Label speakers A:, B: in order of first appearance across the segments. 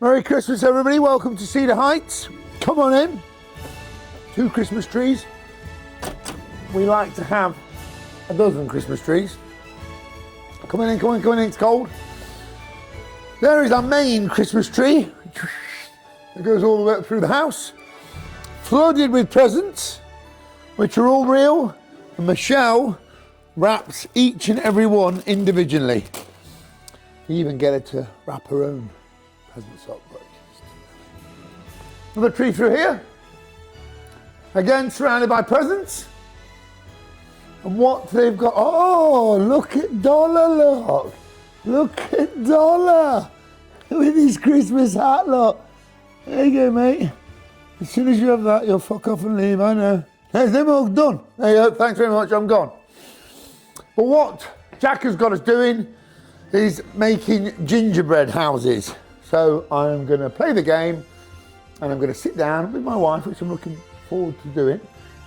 A: Merry Christmas, everybody. Welcome to Cedar Heights. Come on in. 2 Christmas trees. We like to have a dozen Christmas trees. Come on in, come on in, it's cold. There is our main Christmas tree. It goes all the way up through the house. Flooded with presents, which are all real. And Michelle wraps each and every one individually. You even get her to wrap her own presents up. Another tree through here. Again, surrounded by presents. And what they've got, oh, look at Dollar, look. Look at Dollar. With his Christmas hat, look. There you go, mate. As soon as you have that, you'll fuck off and leave, I know. There's them all done. There you go, thanks very much, I'm gone. But what Jack has got us doing is making gingerbread houses. So I'm gonna play the game and I'm gonna sit down with my wife, which I'm looking forward to doing,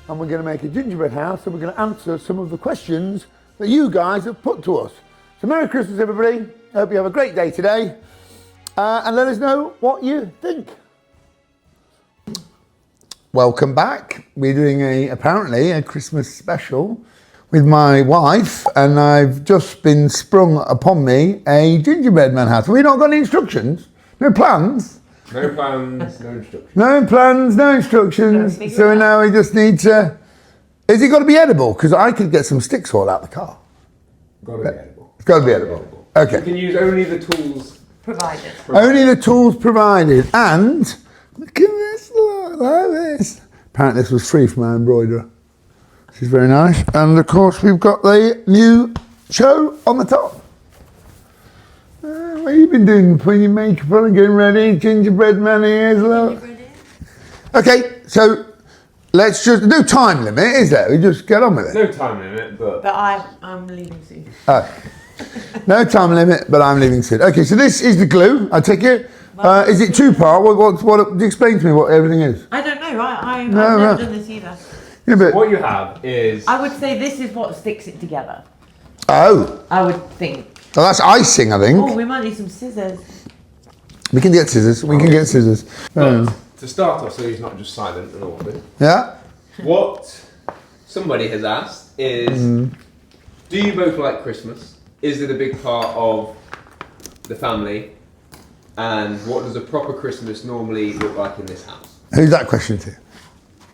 A: and we're gonna make a gingerbread house and we're gonna answer some of the questions that you guys have put to us. So Merry Christmas, everybody. I hope you have a great day today. And let us know what you think. Welcome back. We're doing apparently a Christmas special with my wife, and I've just been sprung upon me a gingerbread man house. Have we not got any instructions? No plans?
B: No plans, no instructions.
A: No plans, no instructions. So now we just need to... Is it got to be edible? Because I could get some sticks all out the car.
B: Got to be edible.
A: It's got to be edible. Okay.
B: You can use only the tools
C: provided.
A: Only the tools provided. And look at this, look like this. Apparently this was free from our embroiderer. Which is very nice. And of course we've got the new show on the top. What have you been doing? Putting your makeup on and getting ready? Gingerbread man ears, look. Okay, so let's just, no time limit, is there? We just get on with it.
B: No time limit, but
C: I'm leaving soon.
A: Oh. No time limit, but I'm leaving soon. Okay, so this is the glue, I take it. Is it 2-part? What, explain to me what everything is.
C: I don't know, I've never done this either.
A: Yeah, but
B: what you have is...
C: I would say this is what sticks it together.
A: Oh.
C: I would think.
A: Well, that's icing, I think.
C: Oh, we might need some scissors.
A: We can get scissors. We can get scissors.
B: But to start off, so he's not just silent and awkward.
A: Yeah.
B: What somebody has asked is, do you both like Christmas? Is it a big part of the family? And what does a proper Christmas normally look like in this house?
A: Who's that question to?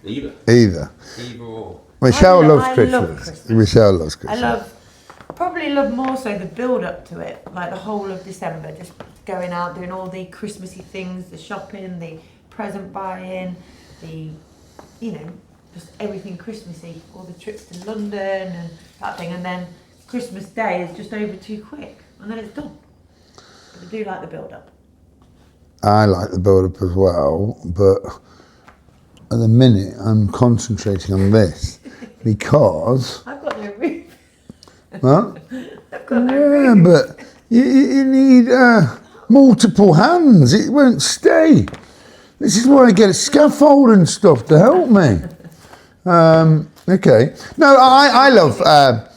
B: Either.
A: Either.
B: Either or.
A: Michelle loves
C: I
A: Christmas.
C: love Christmas.
A: Michelle loves Christmas.
C: I probably love more so the build up to it, like the whole of December, just going out, doing all the Christmassy things, the shopping, the present buying, the, just everything Christmassy, all the trips to London and that thing, and then Christmas Day is just over too quick, and then it's done. But I do like the build up.
A: I like the build-up as well, but at the minute I'm concentrating on this because...
C: I've got no roof.
A: What?
C: I've got no roof.
A: But you need multiple hands. It won't stay. This is why I get a scaffold and stuff to help me. Okay. No, I love... I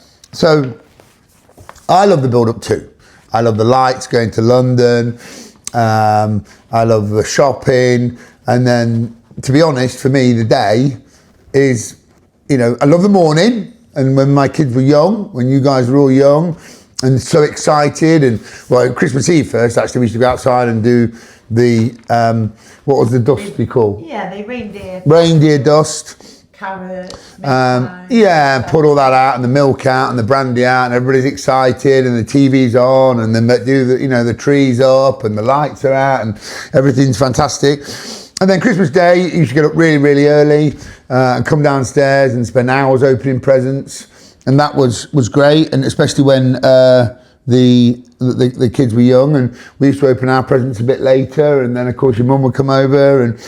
A: love the build-up too. I love the lights, going to London. I love the shopping. And then, to be honest, for me, the day is, I love the morning. And when my kids were young, when you guys were all young and so excited, and Christmas Eve first, actually, we used to go outside and do the, what was the dust we call?
C: Yeah, the reindeer.
A: Reindeer dust.
C: Carrots.
A: Put all that out and the milk out and the brandy out and everybody's excited and the TV's on and then do the trees up and the lights are out and everything's fantastic. And then Christmas Day, you should get up really, really early and come downstairs and spend hours opening presents. And that was great, and especially when the kids were young, and we used to open our presents a bit later, and then of course your mum would come over and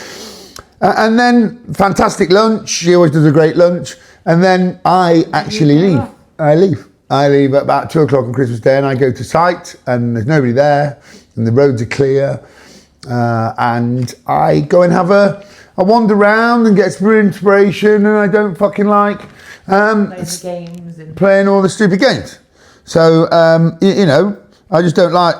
A: then fantastic lunch. She always does a great lunch. And then I actually leave. I leave at about 2 o'clock on Christmas Day and I go to site and there's nobody there and the roads are clear. And I go and have a wander around and get some inspiration, and I don't fucking like
C: games and
A: playing all the stupid games. So, I just don't like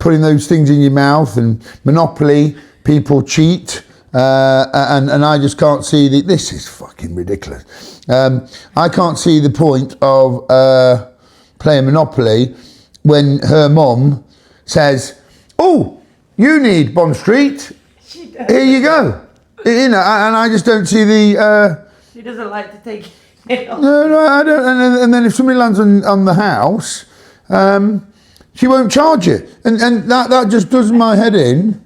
A: putting those things in your mouth, and Monopoly, people cheat, and I just can't see this is fucking ridiculous. I can't see the point of playing Monopoly when her mum says, "Oh, you need Bond Street. Here you go." You know, and I just don't see the.
C: She doesn't like to take it off.
A: No, I don't. And then if somebody lands on the house, she won't charge you, and that just does my head in.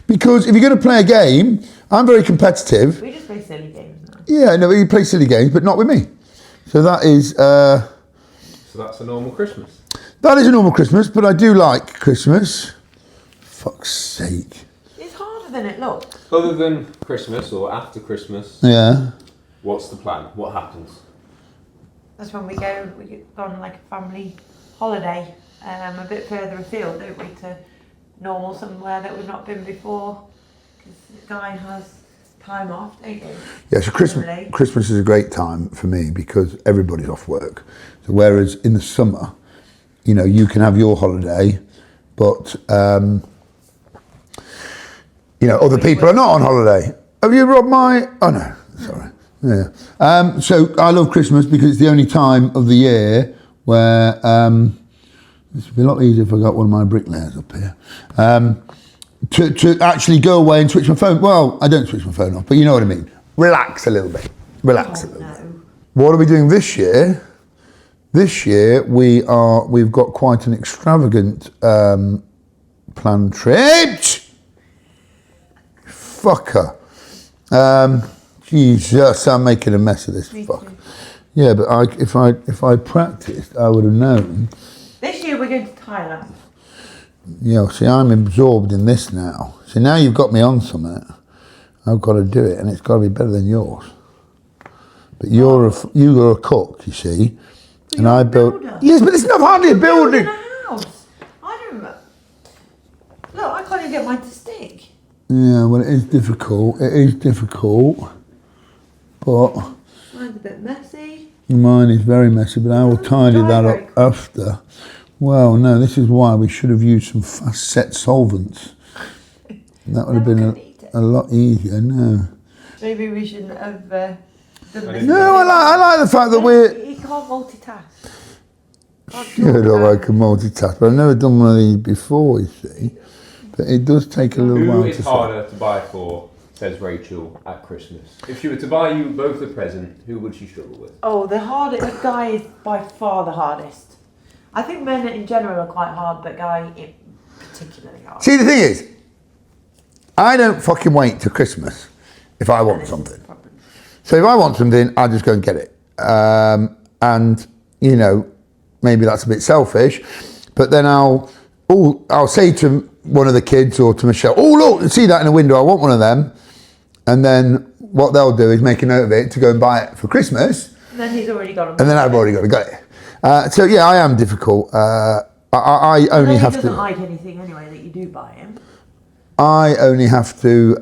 A: Because if you're going to play a game, I'm very competitive.
C: We just play silly games now.
A: Yeah, no, you play silly games, but not with me. So that is.
B: So that's a normal Christmas.
A: That is a normal Christmas, but I do like Christmas. Fuck's sake.
C: It's harder than it looks.
B: Other than Christmas or after Christmas,
A: Yeah.
B: what's the plan? What happens?
C: That's when we go on like a family holiday, a bit further afield, don't we, to normal somewhere that we've not been before, because the guy has time off, don't you?
A: Yeah, so Christmas is a great time for me because everybody's off work. So whereas in the summer, you know, you can have your holiday, but you know, other people are not on holiday. Have you robbed my? Oh no, sorry. Yeah. So I love Christmas because it's the only time of the year where this would be a lot easier if I got one of my bricklayers up here. To actually go away and switch my phone. Well, I don't switch my phone off, but you know what I mean. Relax a little bit. Relax a little bit. What are we doing this year? This year we've got quite an extravagant planned trip. Fucker. Jesus, I'm making a mess of this. Fuck. Yeah, but if I practiced, I would have known.
C: This year we're going to Thailand.
A: You know, see, I'm absorbed in this now. So now you've got me on something. I've got to do it, and it's got to be better than yours. But you're a cook, you see,
C: But
A: and I built. Yes, but it's not hardly a building.
C: Building a house. I don't know. Look, I can't even get mine to stick.
A: Yeah, well, it is difficult. It is difficult, but
C: Mine's a bit messy.
A: mine is very messy. But I will tidy that up after. Well, no, this is why we should have used some fast set solvents. That would have been a lot easier. No.
C: Maybe we shouldn't have done this.
A: No, I like the fact that we're.
C: You can't multitask.
A: You know, I can multitask, but I've never done one of these before, you see. But it does take a little
B: Who
A: while
B: is
A: to
B: harder to buy for, says Rachel, at Christmas? If she were to buy you both a present, who would she struggle with?
C: Oh, the guy is by far the hardest. I think men in general are quite hard, but guy is particularly hard.
A: See, the thing is, I don't fucking wait till Christmas if I want something. So if I want something, I'll just go and get it. And, you know, maybe that's a bit selfish, but then I'll say to one of the kids or to Michelle, "Oh, look, see that in the window, I want one of them." And then what they'll do is make a note of it to go and buy it for Christmas.
C: And then he's already got them.
A: And then I've already got it. So yeah, I am difficult. I only have to.
C: He doesn't like anything anyway that you do buy him.
A: I only have to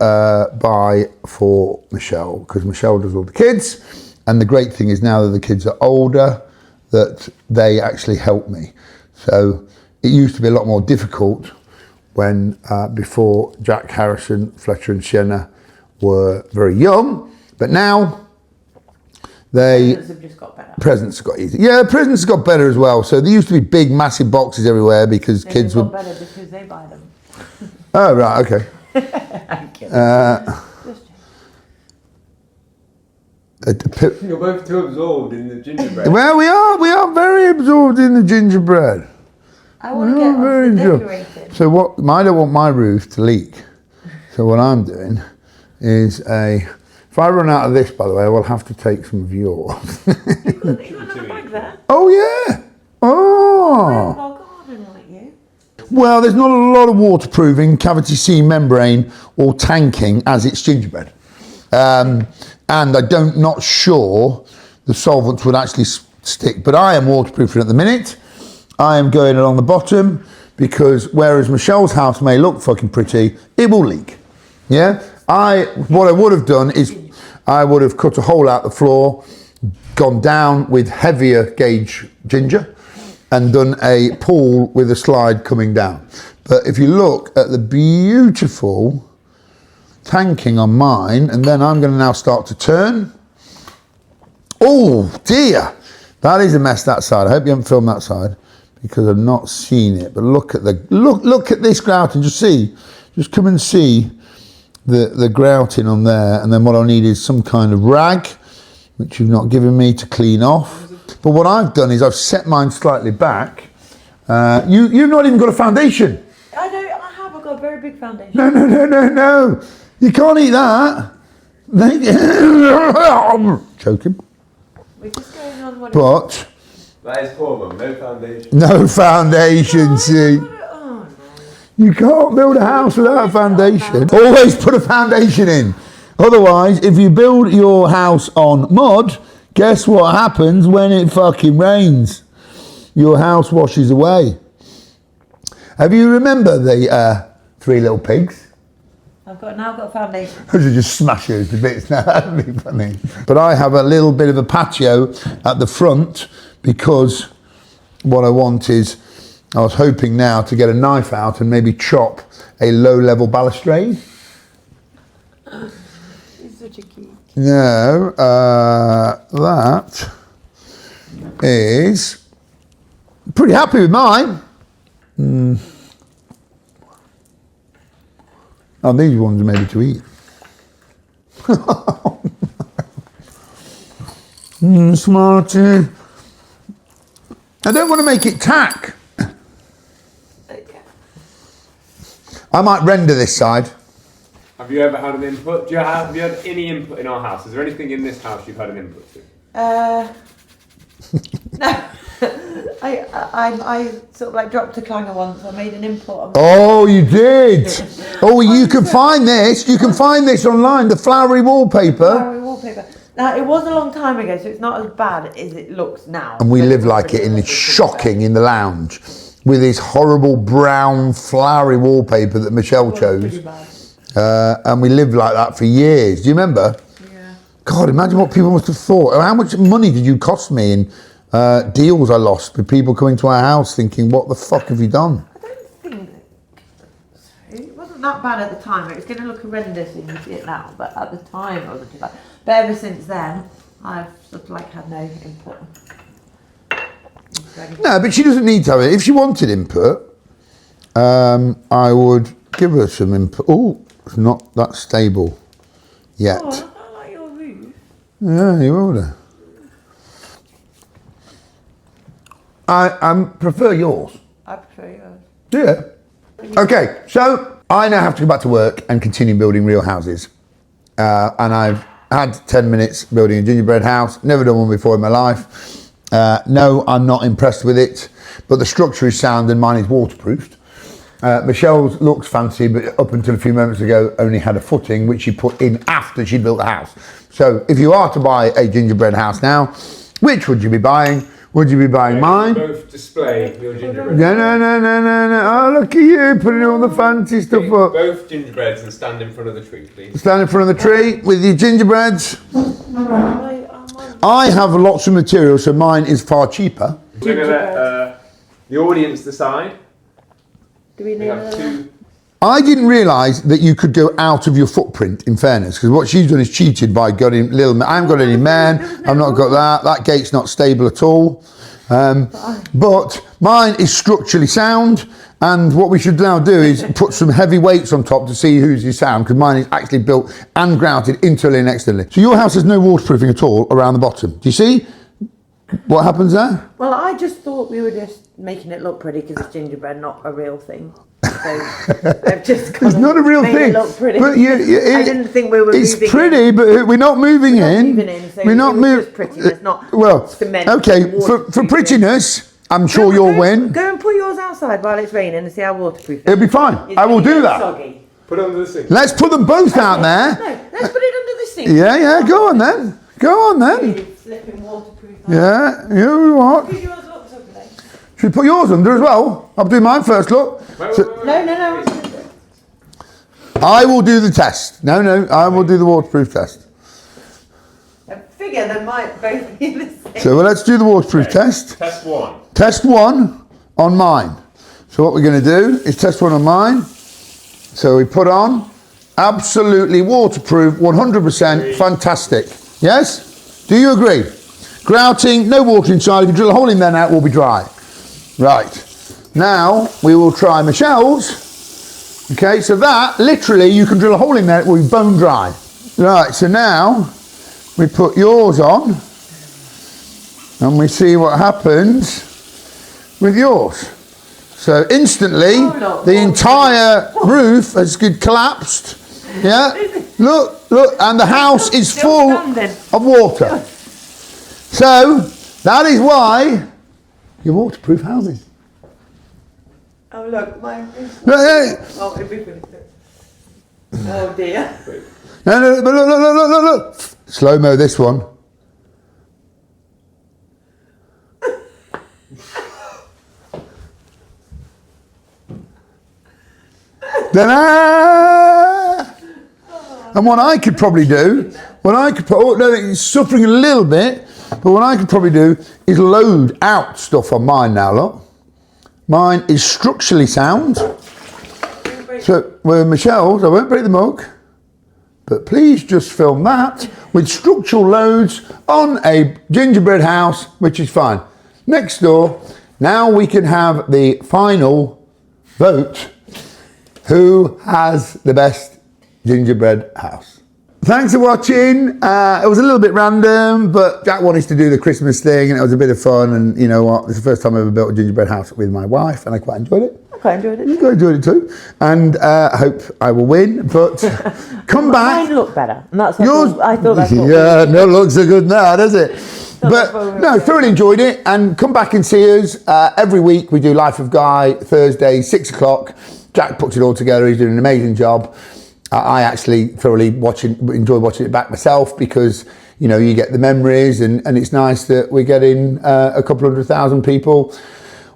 A: buy for Michelle because Michelle does all the kids. And the great thing is now that the kids are older, that they actually help me. So it used to be a lot more difficult when before Jack, Harrison, Fletcher and Sienna were very young, but now
C: Presents have just got better.
A: Presents got easy. Yeah, presents got better as well. So there used to be big, massive boxes everywhere because kids would.
C: Got better because they buy them.
A: Oh right, okay.
C: I'm kidding.
B: You're both too absorbed in the gingerbread.
A: Well, we are very absorbed in the gingerbread.
C: I want to get on to decorating.
A: So I don't want my roof to leak. So what I'm doing is if I run out of this, by the way, I will have to take some of yours.
C: You got another bag there?
A: Oh yeah. Oh.
C: Our garden like you.
A: Well, there's not a lot of waterproofing, cavity seam membrane, or tanking as it's gingerbread. And I'm not sure the solvents would actually stick, but I am waterproofing at the minute. I am going along the bottom because whereas Michelle's house may look fucking pretty, it will leak. Yeah? What I would have done is I would have cut a hole out the floor, gone down with heavier gauge ginger, and done a pool with a slide coming down. But if you look at the beautiful tanking on mine, and then I'm going to now start to turn. Oh dear, that is a mess that side. I hope you haven't filmed that side because I've not seen it. But look at the look at this grouting. Just come and see the grouting on there. And then what I need is some kind of rag, which you've not given me to clean off. But what I've done is I've set mine slightly back. You've not even got a foundation.
C: I know, I have. I've got a very big foundation.
A: No. You can't eat that. Choking.
C: We're just going on what
A: But
B: That is poor, Mum. No foundation.
A: no foundation, see.
C: Oh, no.
A: You can't build a house without a foundation. Always put a foundation in. Otherwise, if you build your house on mud, guess what happens when it fucking rains? Your house washes away. Have you remember the Three Little Pigs?
C: I've now got a foundation.
A: Those are just smashers to bits now, that'd be funny. But I have a little bit of a patio at the front because what I want is, I was hoping now to get a knife out and maybe chop a low-level balustrade.
C: It's such a cute.
A: No, that is pretty happy with mine. Oh, these ones are maybe to eat. Smarty. I don't want to make it tack.
C: Okay.
A: I might render this side.
B: Have you ever had an input? Have you had any input in our house? Is there anything in this house you've had an input to?
C: No. I sort of like dropped a clanger once. I made an input on
A: Oh, you did. Oh, you can find this. You can find this online. The flowery wallpaper.
C: flowery wallpaper. Now, it was a long time ago, so it's not as bad as it looks now.
A: And we live like it in this shocking in the lounge with this horrible brown flowery wallpaper that Michelle chose.
C: Pretty bad.
A: And we lived like that for years. Do you remember?
C: Yeah.
A: God, imagine what people must have thought. How much money did you cost me in deals I lost with people coming to our house thinking, what the fuck have you done?
C: I don't think it wasn't that bad at the time. It was going to look horrendous when you see it now, but at the time it wasn't too bad. But ever since then, I've sort of like had no input.
A: No, but she doesn't need to have it. If she wanted input, I would give her some input. Oh, it's not that stable yet.
C: Oh, I like your roof.
A: Yeah, you will do. I prefer yours.
C: I prefer yours.
A: Yeah. Okay, so I now have to go back to work and continue building real houses. And I've had 10 minutes building a gingerbread house. Never done one before in my life. No, I'm not impressed with it. But the structure is sound and mine is waterproofed. Michelle's looks fancy, but up until a few moments ago only had a footing, which she put in after she built the house. So if you are to buy a gingerbread house now, which would you be buying? Would you be buying mine?
B: Both display your gingerbread.
A: No. Oh, look at you putting all the fancy stuff up.
B: Both gingerbreads and stand in front of the tree, please.
A: Stand in front of the tree with your gingerbreads. I have lots of material, so mine is far cheaper.
B: We're going to let the audience decide.
C: Do we
B: We
C: need
B: have two.
A: I didn't realise that you could go out of your footprint, in fairness, because what she's done is cheated by getting little. I haven't got any men, I've not got that. That gate's not stable at all. But mine is structurally sound, and what we should now do is put some heavy weights on top to see whose is sound, because mine is actually built and grouted internally and externally. So your house has no waterproofing at all around the bottom. Do you see what happens there?
C: Well, I just thought we were just making it look pretty because it's gingerbread, not a real thing. So I've just kind
A: It's
C: of
A: not a real
C: made
A: thing.
C: It look pretty.
A: But
C: I didn't think we were
A: It's
C: moving
A: pretty,
C: in.
A: but we're not moving in.
C: Moving in, so
A: We're not
C: it was
A: moving.
C: just prettiness, not
A: Well,
C: cement
A: okay.
C: and
A: For
C: waterproofing.
A: prettiness, I'm sure you'll win.
C: Go and put yours outside while it's raining and see how waterproof it
A: It'll
C: is.
A: be fine.
C: It's
A: I will
C: gonna
A: do
C: get
A: that.
C: Soggy.
B: Put it under the sink.
A: Let's put them both out there.
C: No, let's put it under the sink.
A: Yeah. Go on then. Go on then.
C: Really flipping waterproof.
A: Yeah. You what?
C: Because yours looks ugly.
A: Should we put yours under as well? I'll do mine first. Look.
B: Wait.
C: No.
A: I will do the test. No. I will do the waterproof test.
C: figure they might both be the same.
A: So let's do the waterproof test.
B: Test one.
A: Test one on mine. So what we're going to do is test one on mine. So we put on absolutely waterproof, 100% fantastic. Yes? Do you agree? Grouting, no water inside. If you drill a hole in there now, it will be dry. Right. Now we will try Michelle's. Okay, so that literally you can drill a hole in there, it will be bone dry. Right, so now we put yours on and we see what happens with yours. So instantly the entire roof has collapsed. Yeah, look, and the house is full of water. So that is why you're waterproof houses.
C: Oh look, mine is.
A: Oh
C: dear.
A: No, but look. Slow mo this one. And what I could probably do, it's suffering a little bit, but what I could probably do is load out stuff on mine now, look. Mine is structurally sound. So, with Michelle's, I won't break the mug, but please just film that with structural loads on a gingerbread house, which is fine. Next door, now we can have the final vote. Who has the best gingerbread house? Thanks for watching. It was a little bit random, but Jack wanted to do the Christmas thing and it was a bit of fun, and you know what, it's the first time I ever built a gingerbread house with my wife and I quite enjoyed it.
C: I quite enjoyed it.
A: You quite enjoyed it too. And I hope I will win, but come back.
C: Mine looked better. And that's what I thought that's what
A: yeah, no look so good now, does it? But no, thoroughly enjoyed it, and come back and see us. Every week we do Life of Guy, Thursday, 6 o'clock. Jack puts it all together, he's doing an amazing job. I actually thoroughly enjoy watching it back myself, because you know, you get the memories, and it's nice that we're getting a couple 100,000 people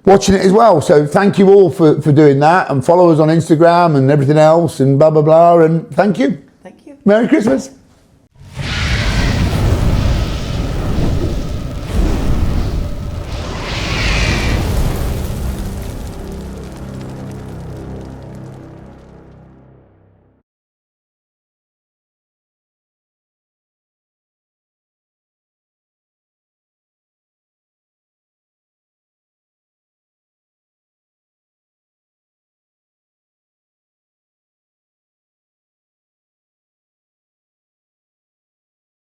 A: watching it as well. So thank you all for doing that, and follow us on Instagram and everything else and blah blah blah, and thank you.
C: Thank you.
A: Merry Christmas.